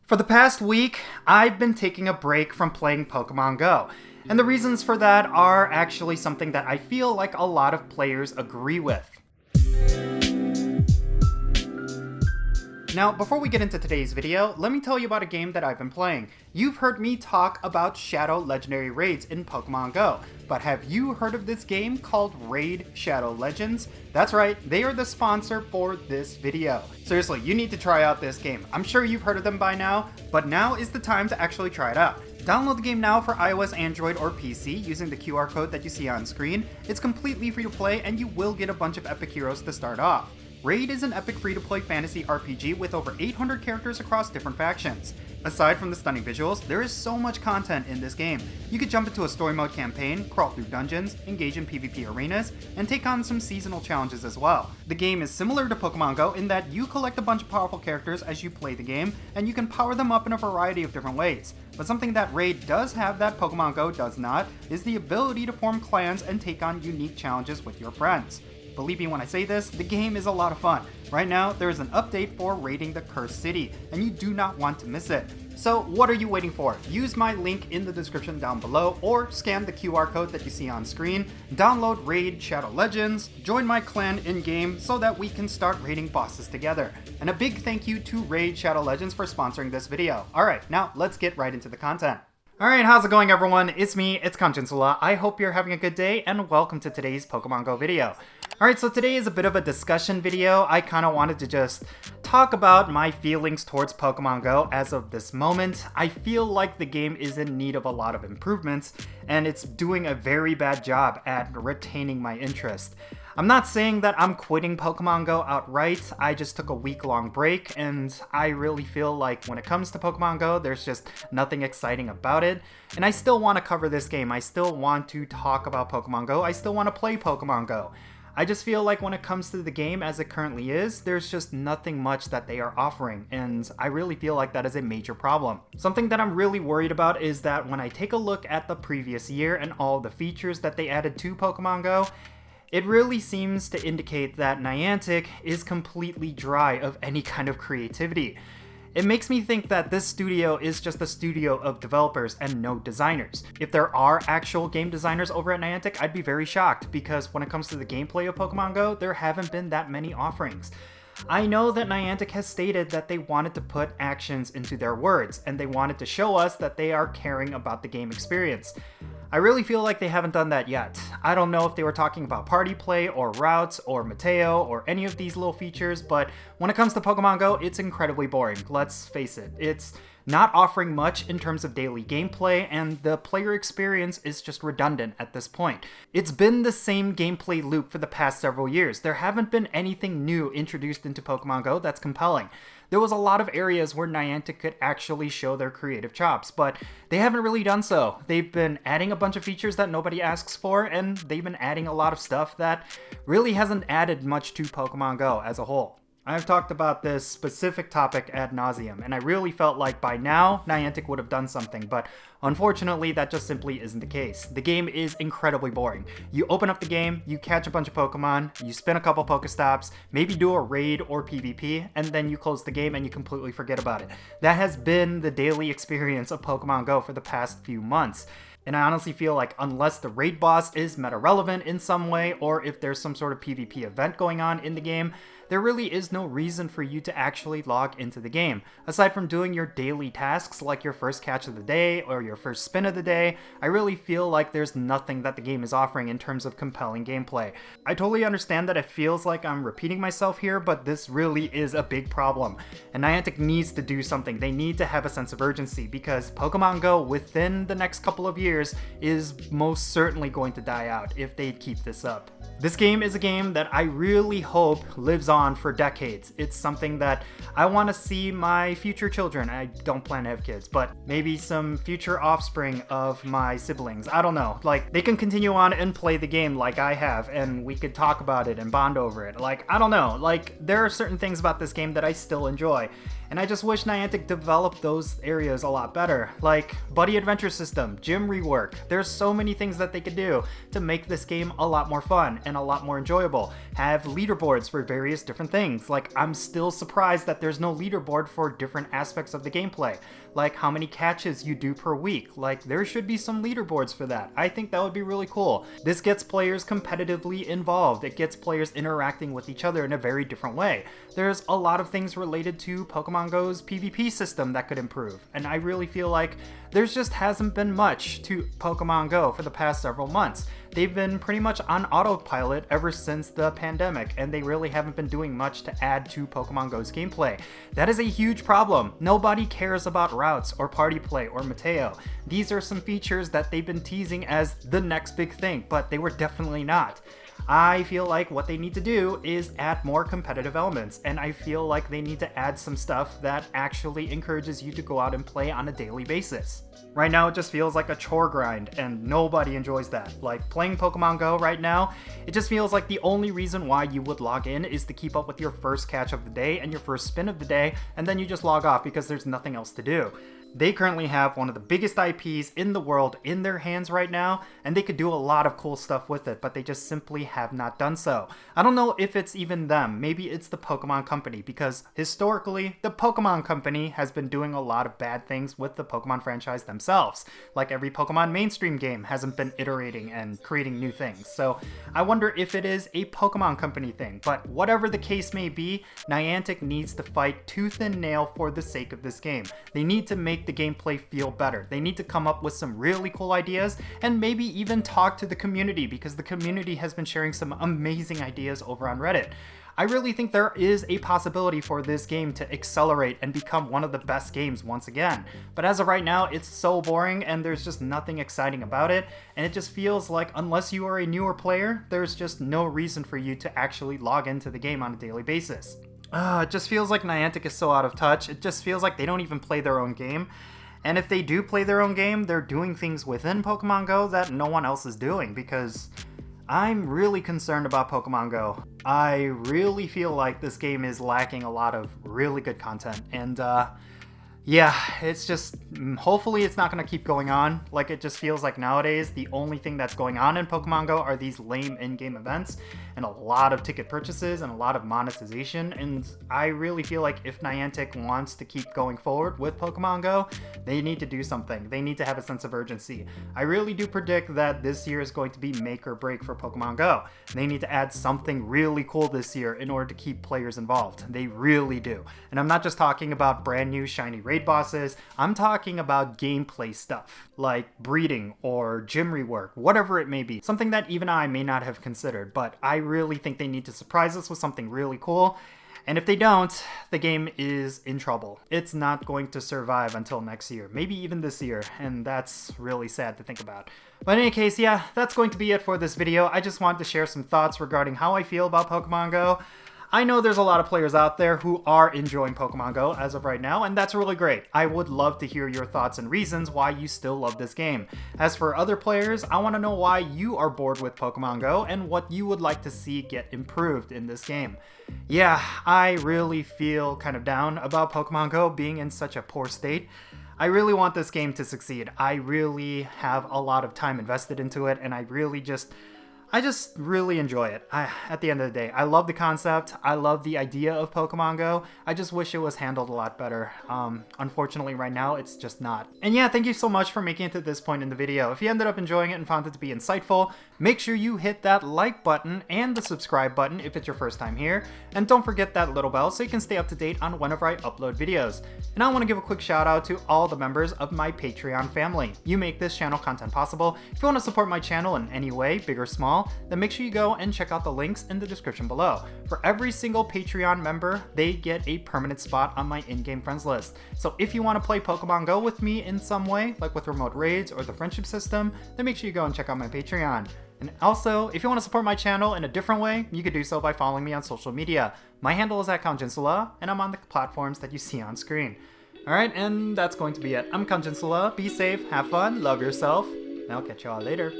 For the past week, I've been taking a break from playing Pokemon Go, and the reasons for that are actually something that I feel like a lot of players agree with. Now, before we get into today's video, let me tell you about a game that I've been playing. You've heard me talk about Shadow Legendary Raids in Pokemon Go, but have you heard of this game called Raid Shadow Legends? That's right, they are the sponsor for this video. Seriously, you need to try out this game. I'm sure you've heard of them by now, but now is the time to actually try it out. Download the game now for iOS, Android, or PC using the QR code that you see on screen. It's completely free to play and you will get a bunch of epic heroes to start off. Raid is an epic free-to-play fantasy RPG with over 800 characters across different factions. Aside from the stunning visuals, there is so much content in this game. You could jump into a story mode campaign, crawl through dungeons, engage in PvP arenas, and take on some seasonal challenges as well. The game is similar to Pokemon Go in that you collect a bunch of powerful characters as you play the game, and you can power them up in a variety of different ways. But something that Raid does have that Pokemon Go does not is the ability to form clans and take on unique challenges with your friends. Believe me when I say this, the game is a lot of fun. Right now, there is an update for raiding the Cursed City, and you do not want to miss it. So what are you waiting for? Use my link in the description down below, or scan the QR code that you see on screen, download Raid Shadow Legends, join my clan in-game so that we can start raiding bosses together. And a big thank you to Raid Shadow Legends for sponsoring this video. Alright, now let's get right into the content. Alright, how's it going everyone? It's me, it's Jinsula. I hope you're having a good day, and welcome to today's Pokemon Go video. Alright, so today is a bit of a discussion video. I kind of wanted to just talk about my feelings towards Pokemon Go as of this moment. I feel like the game is in need of a lot of improvements, and it's doing a very bad job at retaining my interest. I'm not saying that I'm quitting Pokemon Go outright, I just took a week-long break, and I really feel like when it comes to Pokemon Go, there's just nothing exciting about it. And I still want to cover this game, I still want to talk about Pokemon Go, I still want to play Pokemon Go. I just feel like when it comes to the game as it currently is, there's just nothing much that they are offering, and I really feel like that is a major problem. Something that I'm really worried about is that when I take a look at the previous year and all the features that they added to Pokemon Go, it really seems to indicate that Niantic is completely dry of any kind of creativity. It makes me think that this studio is just a studio of developers and no designers. If there are actual game designers over at Niantic, I'd be very shocked, because when it comes to the gameplay of Pokemon Go, there haven't been that many offerings. I know that Niantic has stated that they wanted to put actions into their words, and they wanted to show us that they are caring about the game experience. I really feel like they haven't done that yet. I don't know if they were talking about party play or routes or Mateo or any of these little features, but when it comes to Pokemon Go, it's incredibly boring. Let's face it. It's not offering much in terms of daily gameplay, and the player experience is just redundant at this point. It's been the same gameplay loop for the past several years. There haven't been anything new introduced into Pokemon Go that's compelling. There was a lot of areas where Niantic could actually show their creative chops, but they haven't really done so. They've been adding a bunch of features that nobody asks for, and they've been adding a lot of stuff that really hasn't added much to Pokemon Go as a whole. I've talked about this specific topic ad nauseum, and I really felt like by now Niantic would have done something, but unfortunately that just simply isn't the case. The game is incredibly boring. You open up the game, you catch a bunch of Pokemon, you spin a couple Pokestops, maybe do a raid or PvP, and then you close the game and you completely forget about it. That has been the daily experience of Pokemon Go for the past few months. And I honestly feel like unless the raid boss is meta-relevant in some way, or if there's some sort of PvP event going on in the game, there really is no reason for you to actually log into the game. Aside from doing your daily tasks like your first catch of the day or your first spin of the day, I really feel like there's nothing that the game is offering in terms of compelling gameplay. I totally understand that it feels like I'm repeating myself here, but this really is a big problem. And Niantic needs to do something. They need to have a sense of urgency, because Pokemon Go within the next couple of years is most certainly going to die out if they keep this up. This game is a game that I really hope lives on for decades. It's something that I want to see my future children. I don't plan to have kids, but maybe some future offspring of my siblings. I don't know. Like, they can continue on and play the game like I have, and we could talk about it and bond over it. Like, I don't know. Like, there are certain things about this game that I still enjoy. And I just wish Niantic developed those areas a lot better, like buddy adventure system, gym rework. There's so many things that they could do to make this game a lot more fun and a lot more enjoyable. Have leaderboards for various different things. Like, I'm still surprised that there's no leaderboard for different aspects of the gameplay, like how many catches you do per week. Like, there should be some leaderboards for that. I think that would be really cool. This gets players competitively involved. It gets players interacting with each other in a very different way. There's a lot of things related to Pokemon GO's PvP system that could improve, and I really feel like there's just hasn't been much to Pokemon GO for the past several months. They've been pretty much on autopilot ever since the pandemic, and they really haven't been doing much to add to Pokemon GO's gameplay. That is a huge problem. Nobody cares about routes or party play or Mateo. These are some features that they've been teasing as the next big thing, but they were definitely not. I feel like what they need to do is add more competitive elements, and I feel like they need to add some stuff that actually encourages you to go out and play on a daily basis. Right now, it just feels like a chore grind, and nobody enjoys that. Like, playing Pokemon GO right now, it just feels like the only reason why you would log in is to keep up with your first catch of the day and your first spin of the day, and then you just log off because there's nothing else to do. They currently have one of the biggest IPs in the world in their hands right now, and they could do a lot of cool stuff with it, but they just simply have not done so. I don't know if it's even them. Maybe it's the Pokemon Company, because historically, the Pokemon Company has been doing a lot of bad things with the Pokemon franchise themselves. Like, every Pokemon mainstream game hasn't been iterating and creating new things. So I wonder if it is a Pokemon Company thing, but whatever the case may be, Niantic needs to fight tooth and nail for the sake of this game. They need to make the gameplay feel better. They need to come up with some really cool ideas and maybe even talk to the community, because the community has been sharing some amazing ideas over on Reddit. I really think there is a possibility for this game to accelerate and become one of the best games once again. But as of right now, it's so boring and there's just nothing exciting about it, and it just feels like unless you are a newer player, there's just no reason for you to actually log into the game on a daily basis. It just feels like Niantic is so out of touch. It just feels like they don't even play their own game. And if they do play their own game, they're doing things within Pokemon GO that no one else is doing, because I'm really concerned about Pokemon GO. I really feel like this game is lacking a lot of really good content, and yeah, it's just, hopefully it's not going to keep going on. Like, it just feels like nowadays the only thing that's going on in Pokemon GO are these lame in-game events and a lot of ticket purchases and a lot of monetization. And I really feel like if Niantic wants to keep going forward with Pokemon GO, they need to do something. They need to have a sense of urgency. I really do predict that this year is going to be make or break for Pokemon GO. They need to add something really cool this year in order to keep players involved. They really do. And I'm not just talking about brand new shiny raid bosses, I'm talking about gameplay stuff, like breeding or gym rework, whatever it may be. Something that even I may not have considered, but I really think they need to surprise us with something really cool. And if they don't, the game is in trouble. It's not going to survive until next year, maybe even this year, and that's really sad to think about. But in any case, yeah, that's going to be it for this video. I just wanted to share some thoughts regarding how I feel about Pokemon GO. I know there's a lot of players out there who are enjoying Pokemon GO as of right now, and that's really great. I would love to hear your thoughts and reasons why you still love this game. As for other players, I want to know why you are bored with Pokemon GO and what you would like to see get improved in this game. Yeah, I really feel kind of down about Pokemon GO being in such a poor state. I really want this game to succeed. I really have a lot of time invested into it, and I just really enjoy it. At the end of the day, I love the concept. I love the idea of Pokemon GO. I just wish it was handled a lot better. Unfortunately, right now, it's just not. And yeah, thank you so much for making it to this point in the video. If you ended up enjoying it and found it to be insightful, make sure you hit that like button and the subscribe button if it's your first time here. And don't forget that little bell so you can stay up to date on whenever I upload videos. And I want to give a quick shout out to all the members of my Patreon family. You make this channel content possible. If you want to support my channel in any way, big or small, then make sure you go and check out the links in the description below. For every single Patreon member, they get a permanent spot on my in-game friends list. So if you want to play Pokemon GO with me in some way, like with remote raids or the friendship system, then make sure you go and check out my Patreon. And also, if you want to support my channel in a different way, you could do so by following me on social media. My handle is @Jinsula, and I'm on the platforms that you see on screen. Alright, and that's going to be it. I'm Jinsula. Be safe, have fun, love yourself, and I'll catch you all later.